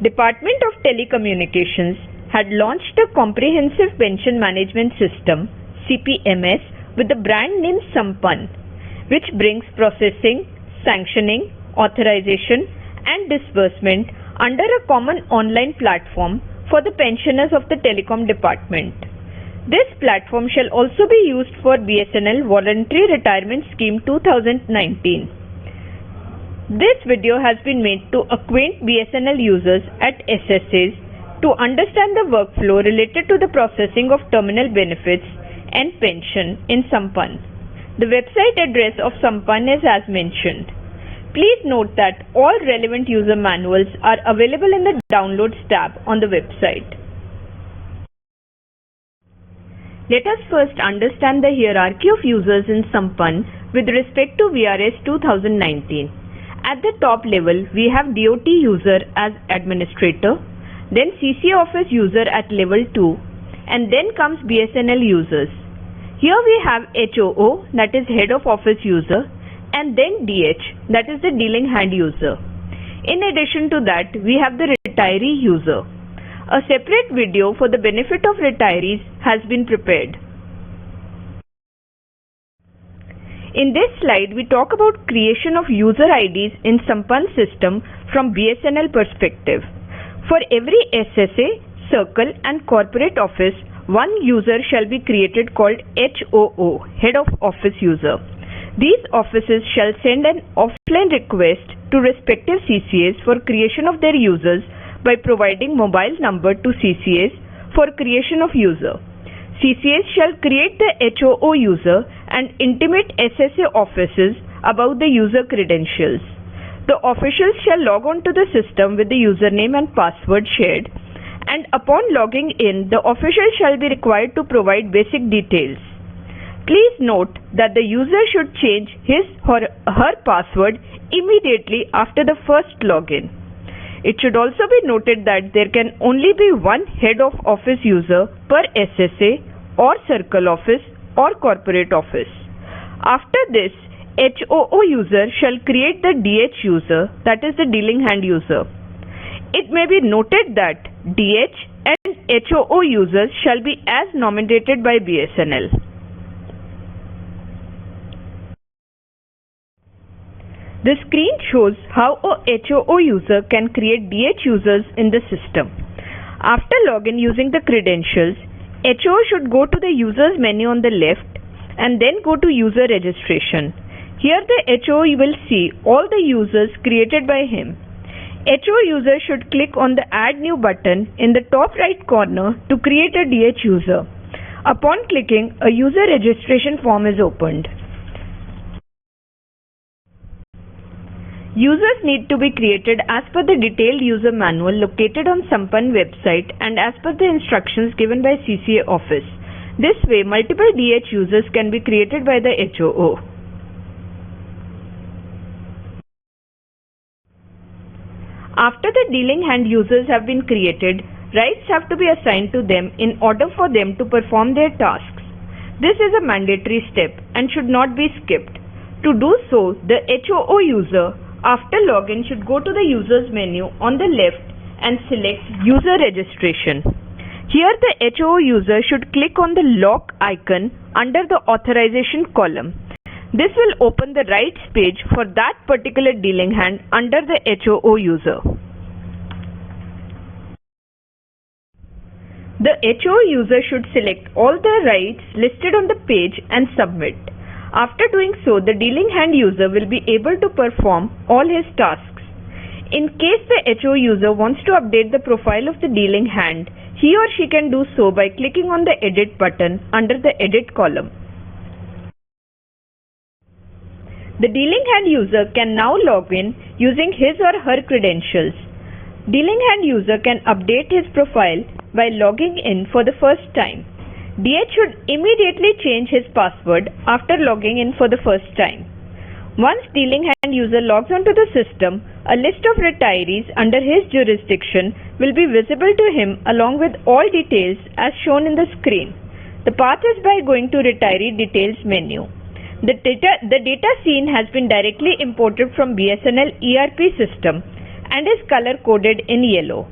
Department of Telecommunications had launched a comprehensive pension management system (CPMS) with the brand name SAMPANN, which brings processing, sanctioning, authorization and disbursement under a common online platform for the pensioners of the Telecom Department. This platform shall also be used for BSNL Voluntary Retirement Scheme 2019. This video has been made to acquaint BSNL users at SSAs to understand the workflow related to the processing of terminal benefits and pension in SAMPANN. The website address of SAMPANN is as mentioned. Please note that all relevant user manuals are available in the Downloads tab on the website. Let us first understand the hierarchy of users in SAMPANN with respect to VRS 2019. At the top level, we have DOT user as administrator, then CCA office user at level 2, and then comes BSNL users. Here we have HOO, that is head of office user, and then DH, that is the dealing hand user. In addition to that, we have the retiree user. A separate video for the benefit of retirees has been prepared. In this slide, we talk about creation of user IDs in SAMPANN system from BSNL perspective. For every SSA, circle and corporate office, one user shall be created called HOO, Head of Office User. These offices shall send an offline request to respective CCAs for creation of their users by providing mobile number to CCAs for creation of user. CCAs shall create the HOO user and intimate SSA offices about the user credentials. The officials shall log on to the system with the username and password shared, and upon logging in, the official shall be required to provide basic details. Please note that the user should change his or her password immediately after the first login. It should also be noted that there can only be one head of office user per SSA or circle office or corporate office. After this, HOO user shall create the DH user, that is the dealing hand user. It may be noted that DH and HOO users shall be as nominated by BSNL. The screen shows how a HOO user can create DH users in the system. After login using the credentials, HOO should go to the users menu on the left and then go to user registration. Here the HOO will see all the users created by him. HOO user should click on the Add New button in the top right corner to create a DH user. Upon clicking, a user registration form is opened. Users need to be created as per the detailed user manual located on SAMPANN website and as per the instructions given by CCA office. This way, multiple DH users can be created by the HOO. After the dealing hand users have been created, rights have to be assigned to them in order for them to perform their tasks. This is a mandatory step and should not be skipped. To do so, the HOO user after login should go to the users menu on the left and select user registration. Here the HOO user should click on the lock icon under the authorization column. This will open the rights page for that particular dealing hand under the HOO user. The HOO user should select all the rights listed on the page and submit. After doing so, the dealing hand user will be able to perform all his tasks. In case the HOO user wants to update the profile of the dealing hand, he or she can do so by clicking on the Edit button under the Edit column. The dealing hand user can now log in using his or her credentials. Dealing hand user can update his profile by logging in for the first time. DH should immediately change his password after logging in for the first time. Once dealing hand user logs onto the system, a list of retirees under his jurisdiction will be visible to him along with all details as shown in the screen. The path is by going to Retiree Details menu. The data seen has been directly imported from BSNL ERP system and is color coded in yellow.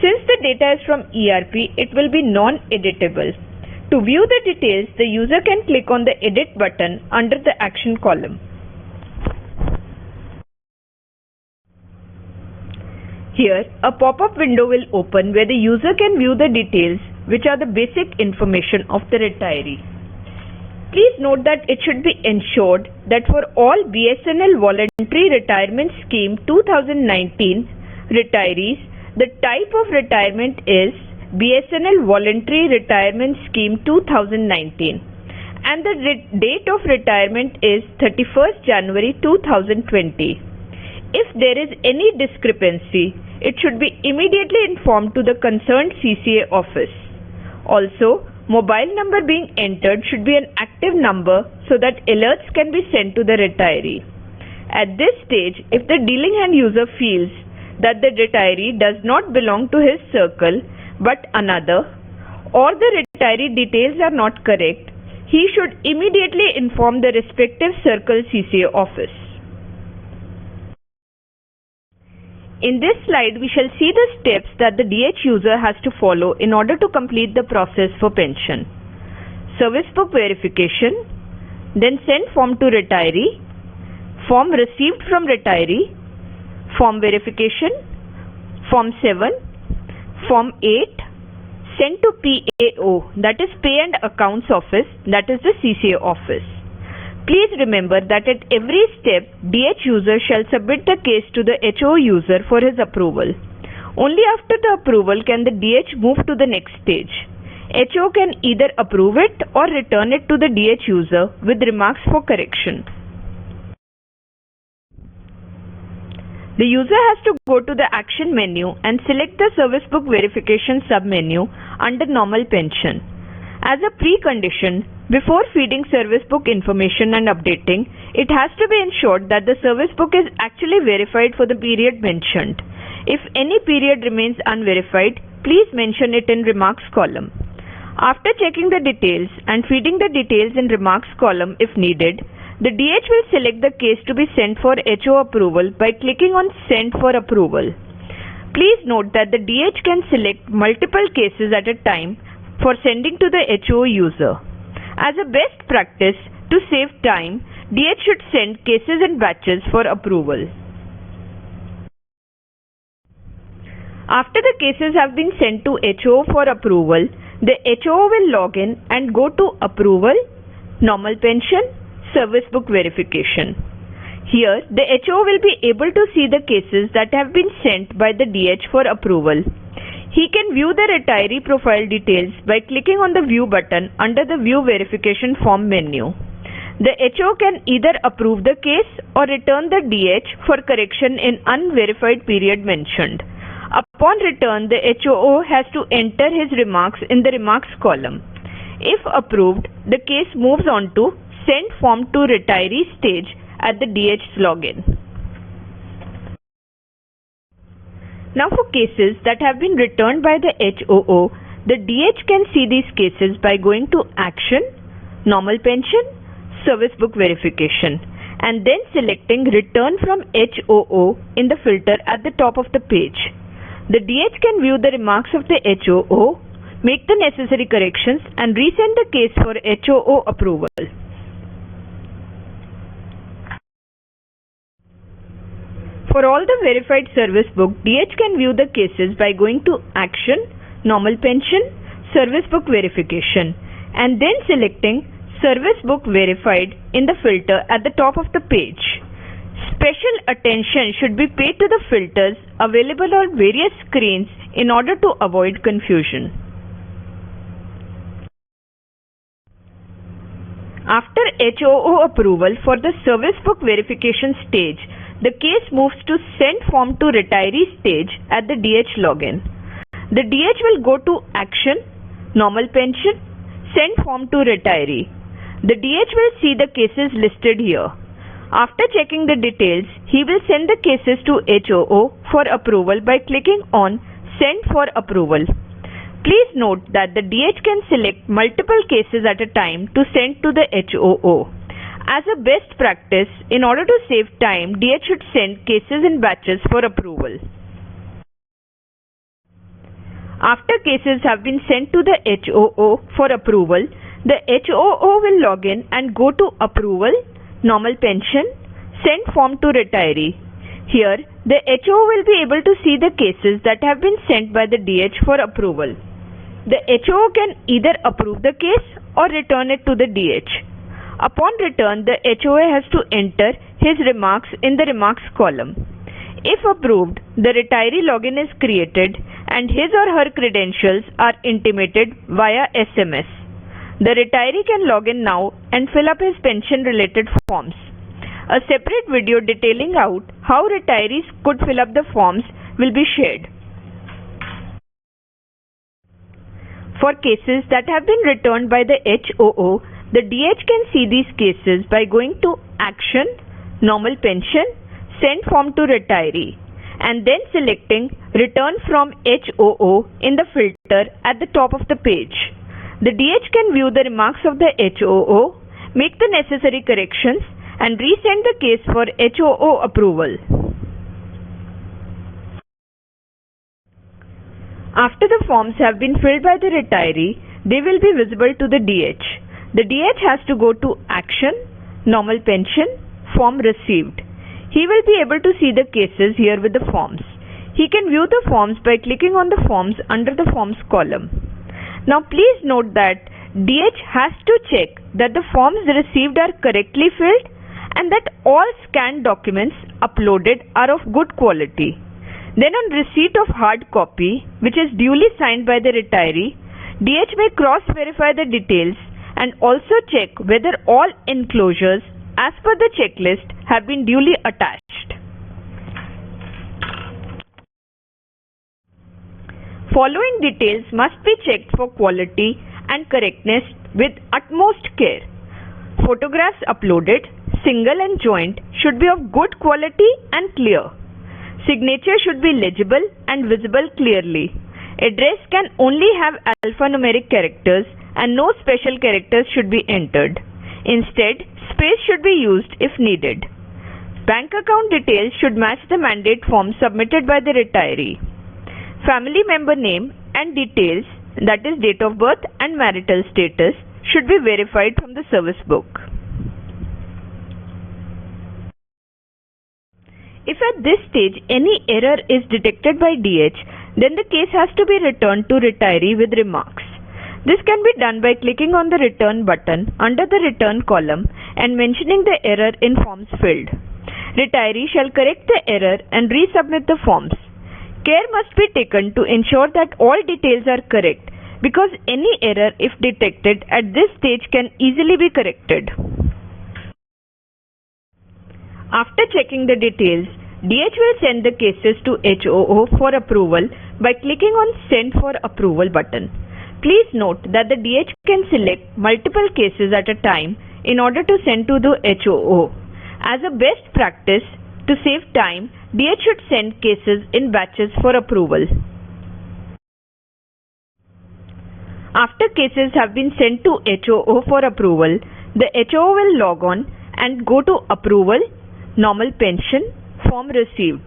Since the data is from ERP, it will be non-editable. To view the details, the user can click on the Edit button under the Action column. Here, a pop-up window will open where the user can view the details, which are the basic information of the retiree. Please note that it should be ensured that for all BSNL Voluntary Retirement Scheme 2019 retirees, the type of retirement is BSNL Voluntary Retirement Scheme 2019 and the date of retirement is 31st January 2020. If there is any discrepancy, it should be immediately informed to the concerned CCA office. Also, mobile number being entered should be an active number so that alerts can be sent to the retiree. At this stage, if the dealing hand user feels that the retiree does not belong to his circle but another, or the retiree details are not correct, he should immediately inform the respective circle CCA office. In this slide, we shall see the steps that the DH user has to follow in order to complete the process for pension. Service book verification, then send form to retiree, form received from retiree, form verification, form 7, form 8, send to PAO, that is Pay and Accounts Office, that is the CCA office. Please remember that at every step, DH user shall submit the case to the HO user for his approval. Only after the approval can the DH move to the next stage. HO can either approve it or return it to the DH user with remarks for correction. The user has to go to the Action menu and select the Service Book Verification sub-menu under Normal Pension. As a precondition, before feeding service book information and updating, it has to be ensured that the service book is actually verified for the period mentioned. If any period remains unverified, please mention it in Remarks column. After checking the details and feeding the details in Remarks column if needed, the DH will select the case to be sent for HO approval by clicking on Send for Approval. Please note that the DH can select multiple cases at a time for sending to the HO user. As a best practice, to save time, DH should send cases in batches for approval. After the cases have been sent to HO for approval, the HO will log in and go to Approval, Normal Pension, Service Book Verification. Here, the HO will be able to see the cases that have been sent by the DH for approval. He can view the retiree profile details by clicking on the View button under the View Verification Form menu. The HO can either approve the case or return the DH for correction in unverified period mentioned. Upon return, the HO has to enter his remarks in the Remarks column. If approved, the case moves on to Send Form to Retiree stage at the DH's login. Now for cases that have been returned by the HOO, the DH can see these cases by going to Action, Normal Pension, Service Book Verification and then selecting Return from HOO in the filter at the top of the page. The DH can view the remarks of the HOO, make the necessary corrections and resend the case for HOO approval. For all the verified service book, DH can view the cases by going to Action, Normal Pension, Service Book Verification and then selecting Service Book Verified in the filter at the top of the page. Special attention should be paid to the filters available on various screens in order to avoid confusion. After HOO approval for the Service Book Verification stage, the case moves to Send Form to Retiree stage at the DH login. The DH will go to Action, Normal Pension, Send Form to Retiree. The DH will see the cases listed here. After checking the details, he will send the cases to HOO for approval by clicking on Send for Approval. Please note that the DH can select multiple cases at a time to send to the HOO. As a best practice, in order to save time, DH should send cases in batches for approval. After cases have been sent to the HOO for approval, the HOO will log in and go to Approval, Normal Pension, Send Form to Retiree. Here, the HOO will be able to see the cases that have been sent by the DH for approval. The HOO can either approve the case or return it to the DH. Upon return, the HOA has to enter his remarks in the remarks column. If approved, the retiree login is created and his or her credentials are intimated via SMS. The retiree can log in now and fill up his pension related forms. A separate video detailing out how retirees could fill up the forms will be shared. For cases that have been returned by the HOO, the DH can see these cases by going to Action, Normal Pension, Send Form to Retiree, and then selecting Return from HOO in the filter at the top of the page. The DH can view the remarks of the HOO, make the necessary corrections, and resend the case for HOO approval. After the forms have been filled by the retiree, they will be visible to the DH. The DH has to go to Action, Normal Pension, Form Received. He will be able to see the cases here with the forms. He can view the forms by clicking on the forms under the Forms column. Now please note that DH has to check that the forms received are correctly filled and that all scanned documents uploaded are of good quality. Then on receipt of hard copy, which is duly signed by the retiree, DH may cross-verify the details and also check whether all enclosures as per the checklist have been duly attached. Following details must be checked for quality and correctness with utmost care. Photographs uploaded, single and joint, should be of good quality and clear. Signature should be legible and visible clearly. Address can only have alphanumeric characters and no special characters should be entered. Instead, space should be used if needed. Bank account details should match the mandate form submitted by the retiree. Family member name and details, that is date of birth and marital status, should be verified from the service book. If at this stage any error is detected by DH, then the case has to be returned to retiree with remarks. This can be done by clicking on the Return button under the Return column and mentioning the error in forms filled. Retiree shall correct the error and resubmit the forms. Care must be taken to ensure that all details are correct, because any error, if detected at this stage, can easily be corrected. After checking the details, DH will send the cases to HOO for approval by clicking on Send for Approval button. Please note that the DH can select multiple cases at a time in order to send to the HOO. As a best practice, to save time, DH should send cases in batches for approval. After cases have been sent to HOO for approval, the HOO will log on and go to Approval, Normal Pension, Form Received.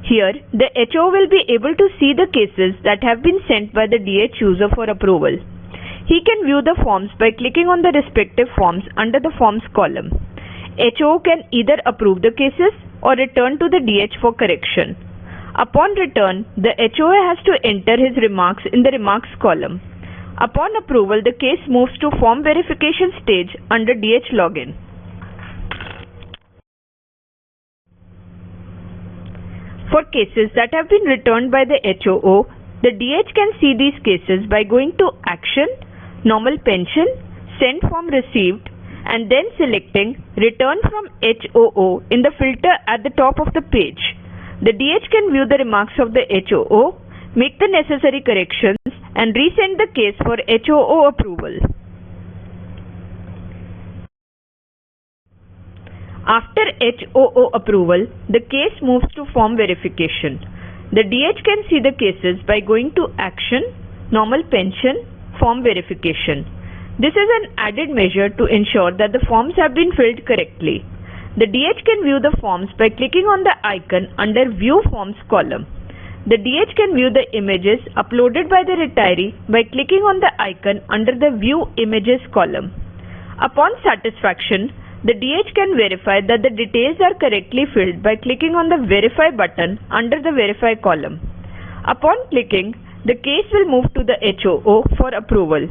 Here, the HO will be able to see the cases that have been sent by the DH user for approval. He can view the forms by clicking on the respective forms under the Forms column. HO can either approve the cases or return to the DH for correction. Upon return, the HOA has to enter his remarks in the Remarks column. Upon approval, the case moves to Form Verification stage under DH Login. For cases that have been returned by the HOO, the DH can see these cases by going to Action, Normal Pension, Send Form Received, and then selecting Return from HOO in the filter at the top of the page. The DH can view the remarks of the HOO, make the necessary corrections, and resend the case for HOO approval. After HOO approval, the case moves to Form Verification. The DH can see the cases by going to Action, Normal Pension, Form Verification. This is an added measure to ensure that the forms have been filled correctly. The DH can view the forms by clicking on the icon under View Forms column. The DH can view the images uploaded by the retiree by clicking on the icon under the View Images column. Upon satisfaction, the DH can verify that the details are correctly filled by clicking on the Verify button under the Verify column. Upon clicking, the case will move to the HOO for approval.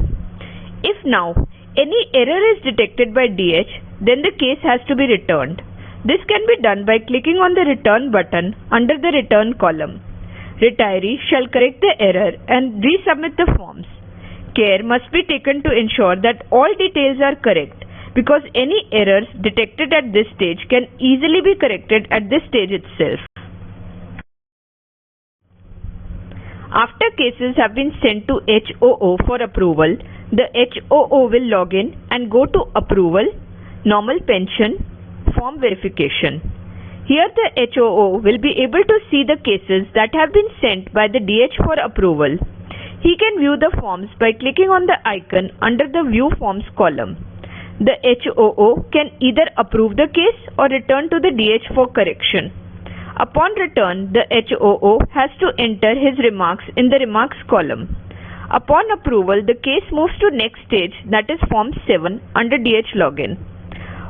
If now any error is detected by DH, then the case has to be returned. This can be done by clicking on the Return button under the Return column. Retiree shall correct the error and resubmit the forms. Care must be taken to ensure that all details are correct, because any errors detected at this stage can easily be corrected at this stage itself. After cases have been sent to HOO for approval, the HOO will log in and go to Approval, Normal Pension, Form Verification. Here the HOO will be able to see the cases that have been sent by the DH for approval. He can view the forms by clicking on the icon under the View Forms column. The HOO can either approve the case or return to the DH for correction. Upon return, the HOO has to enter his remarks in the Remarks column. Upon approval, the case moves to next stage, that is Form 7 under DH Login.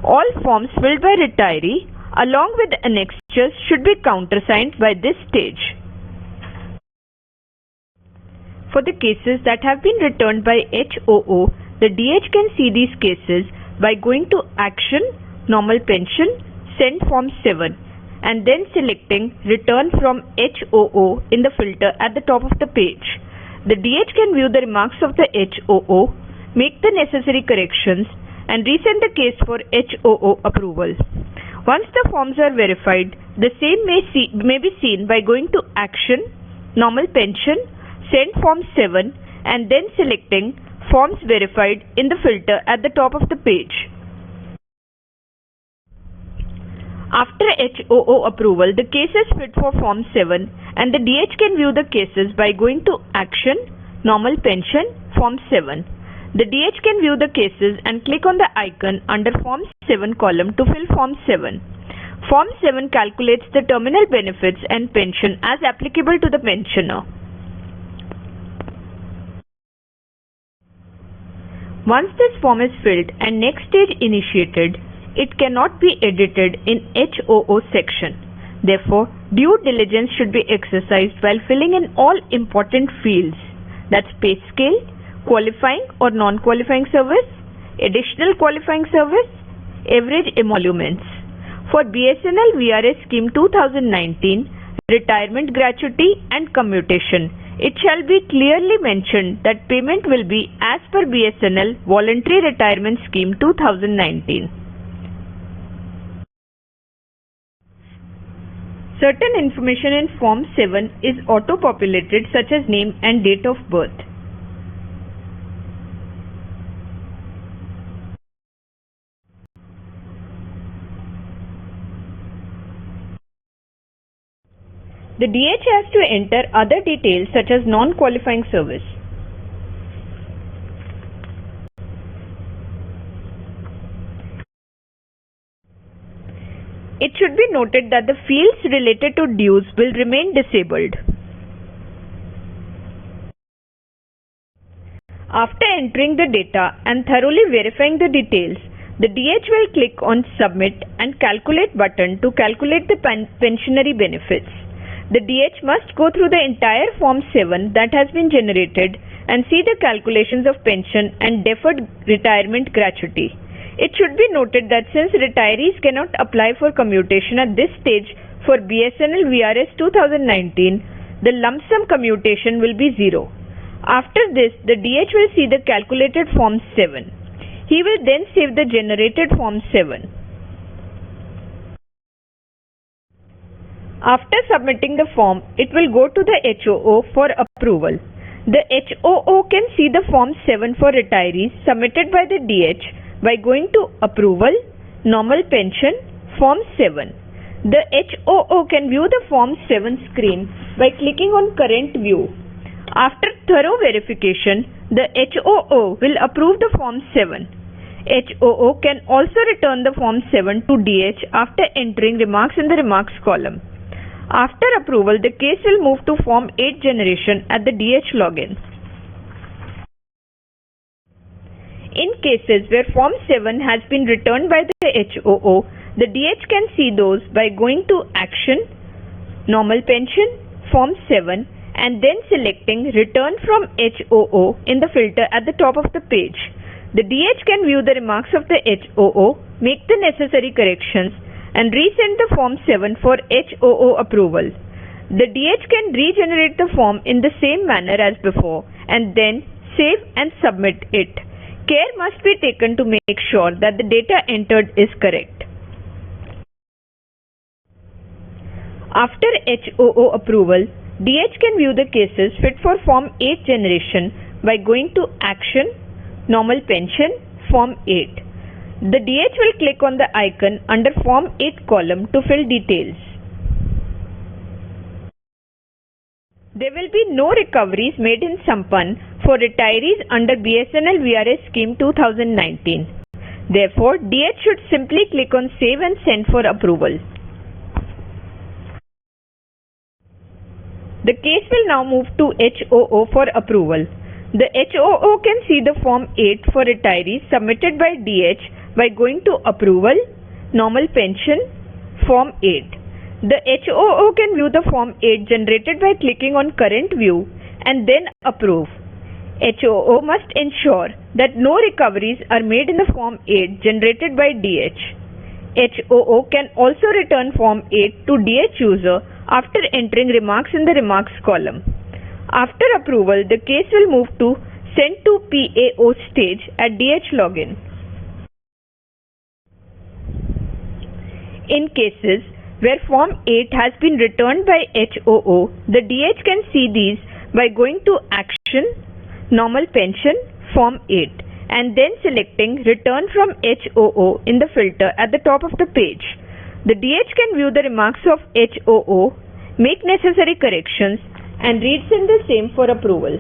All forms filled by retiree along with annexures should be countersigned by this stage. For the cases that have been returned by HOO, the DH can see these cases by going to Action, Normal Pension, Send Form 7 and then selecting Return from HOO in the filter at the top of the page. The DH can view the remarks of the HOO, make the necessary corrections and resend the case for HOO approval. Once the forms are verified, the same may be seen by going to Action, Normal Pension, Send Form 7 and then selecting Forms Verified in the filter at the top of the page. After HOO approval, the case is fit for Form 7 and the DH can view the cases by going to Action, Normal Pension, Form 7. The DH can view the cases and click on the icon under Form 7 column to fill Form 7. Form 7 calculates the terminal benefits and pension as applicable to the pensioner. Once this form is filled and next stage initiated, it cannot be edited in HOO section. Therefore, due diligence should be exercised while filling in all important fields, that's pay scale, qualifying or non-qualifying service, additional qualifying service, average emoluments. For BSNL VRS Scheme 2019, retirement gratuity and commutation, it shall be clearly mentioned that payment will be as per BSNL Voluntary Retirement Scheme 2019. Certain information in Form 7 is auto-populated such as name and date of birth. The DH has to enter other details such as non-qualifying service. It should be noted that the fields related to dues will remain disabled. After entering the data and thoroughly verifying the details, the DH will click on Submit and Calculate button to calculate the pensionary benefits. The DH must go through the entire Form 7 that has been generated and see the calculations of pension and deferred retirement gratuity. It should be noted that since retirees cannot apply for commutation at this stage for BSNL VRS 2019, the lump sum commutation will be 0. After this, the DH will see the calculated Form 7. He will then save the generated Form 7. After submitting the form, it will go to the HOO for approval. The HOO can see the Form 7 for retirees submitted by the DH by going to Approval, Normal Pension, Form 7. The HOO can view the Form 7 screen by clicking on Current View. After thorough verification, the HOO will approve the Form 7. HOO can also return the Form 7 to DH after entering remarks in the remarks column. After approval, the case will move to Form 8 generation at the DH login. In cases where Form 7 has been returned by the HOO, the DH can see those by going to Action, Normal Pension, Form 7 and then selecting Return from HOO in the filter at the top of the page. The DH can view the remarks of the HOO, make the necessary corrections and resend the Form 7 for HOO approval. The DH can regenerate the form in the same manner as before and then save and submit it. Care must be taken to make sure that the data entered is correct. After HOO approval, DH can view the cases fit for Form 8 generation by going to Action, Normal Pension, Form 8. The DH will click on the icon under Form 8 column to fill details. There will be no recoveries made in SAMPANN for retirees under BSNL VRS Scheme 2019. Therefore, DH should simply click on Save and Send for approval. The case will now move to HOO for approval. The HOO can see the Form 8 for retirees submitted by DH by going to Approval, Normal Pension, Form 8. The HOO can view the Form 8 generated by clicking on Current View and then Approve. HOO must ensure that no recoveries are made in the Form 8 generated by DH. HOO can also return Form 8 to DH user after entering remarks in the remarks column. After approval, the case will move to Send to PAO stage at DH login. In cases where Form 8 has been returned by HOO, the DH can see these by going to Action, Normal Pension, Form 8 and then selecting Return from HOO in the filter at the top of the page. The DH can view the remarks of HOO, make necessary corrections and resend the same for approval.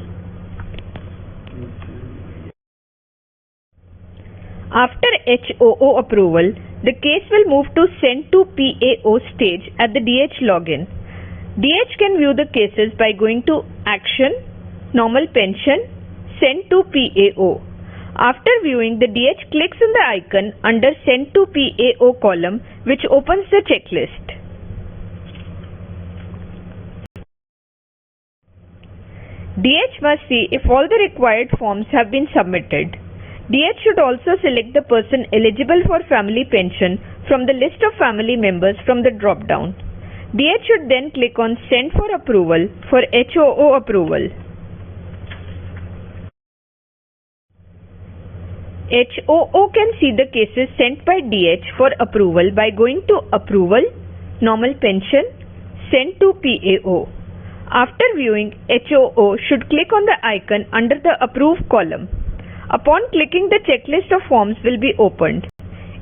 After HOO approval, the case will move to Send to PAO stage at the DH login. DH can view the cases by going to Action, Normal Pension, Send to PAO. After viewing, the DH clicks on the icon under Send to PAO column, which opens the checklist. DH must see if all the required forms have been submitted. DH should also select the person eligible for family pension from the list of family members from the drop-down. DH should then click on Send for approval for HOO approval. HOO can see the cases sent by DH for approval by going to Approval, Normal Pension, Send to PAO. After viewing, HOO should click on the icon under the Approve column. Upon clicking, the checklist of forms will be opened.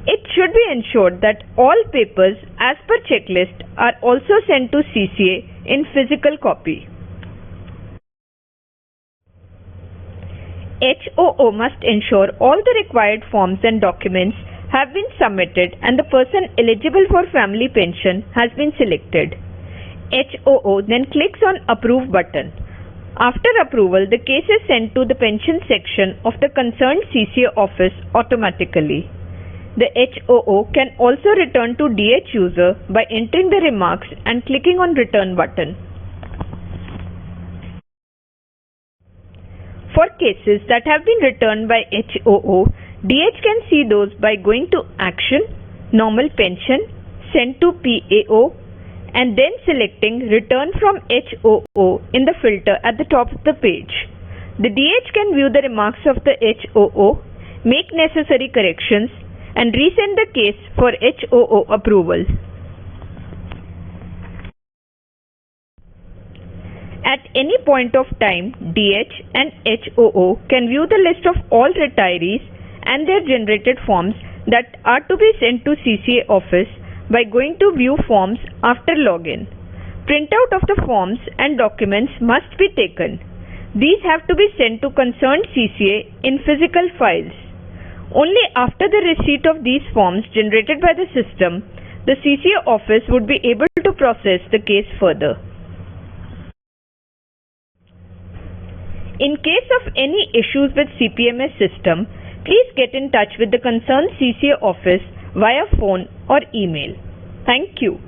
It should be ensured that all papers as per checklist are also sent to CCA in physical copy. HOO must ensure all the required forms and documents have been submitted and the person eligible for family pension has been selected. HOO then clicks on Approve button. After approval, the case is sent to the pension section of the concerned CCA office automatically. The HOO can also return to DH user by entering the remarks and clicking on Return button. For cases that have been returned by HOO, DH can see those by going to Action, Normal Pension, Send to PAO and then selecting Return from HOO in the filter at the top of the page. The DH can view the remarks of the HOO, make necessary corrections and resend the case for HOO approval. At any point of time, DH and HOO can view the list of all retirees and their generated forms that are to be sent to CCA office by going to View Forms after login. Printout of the forms and documents must be taken. These have to be sent to concerned CCA in physical files. Only after the receipt of these forms generated by the system, the CCA office would be able to process the case further. In case of any issues with CPMS system, please get in touch with the concerned CCA office via phone or email. Thank you.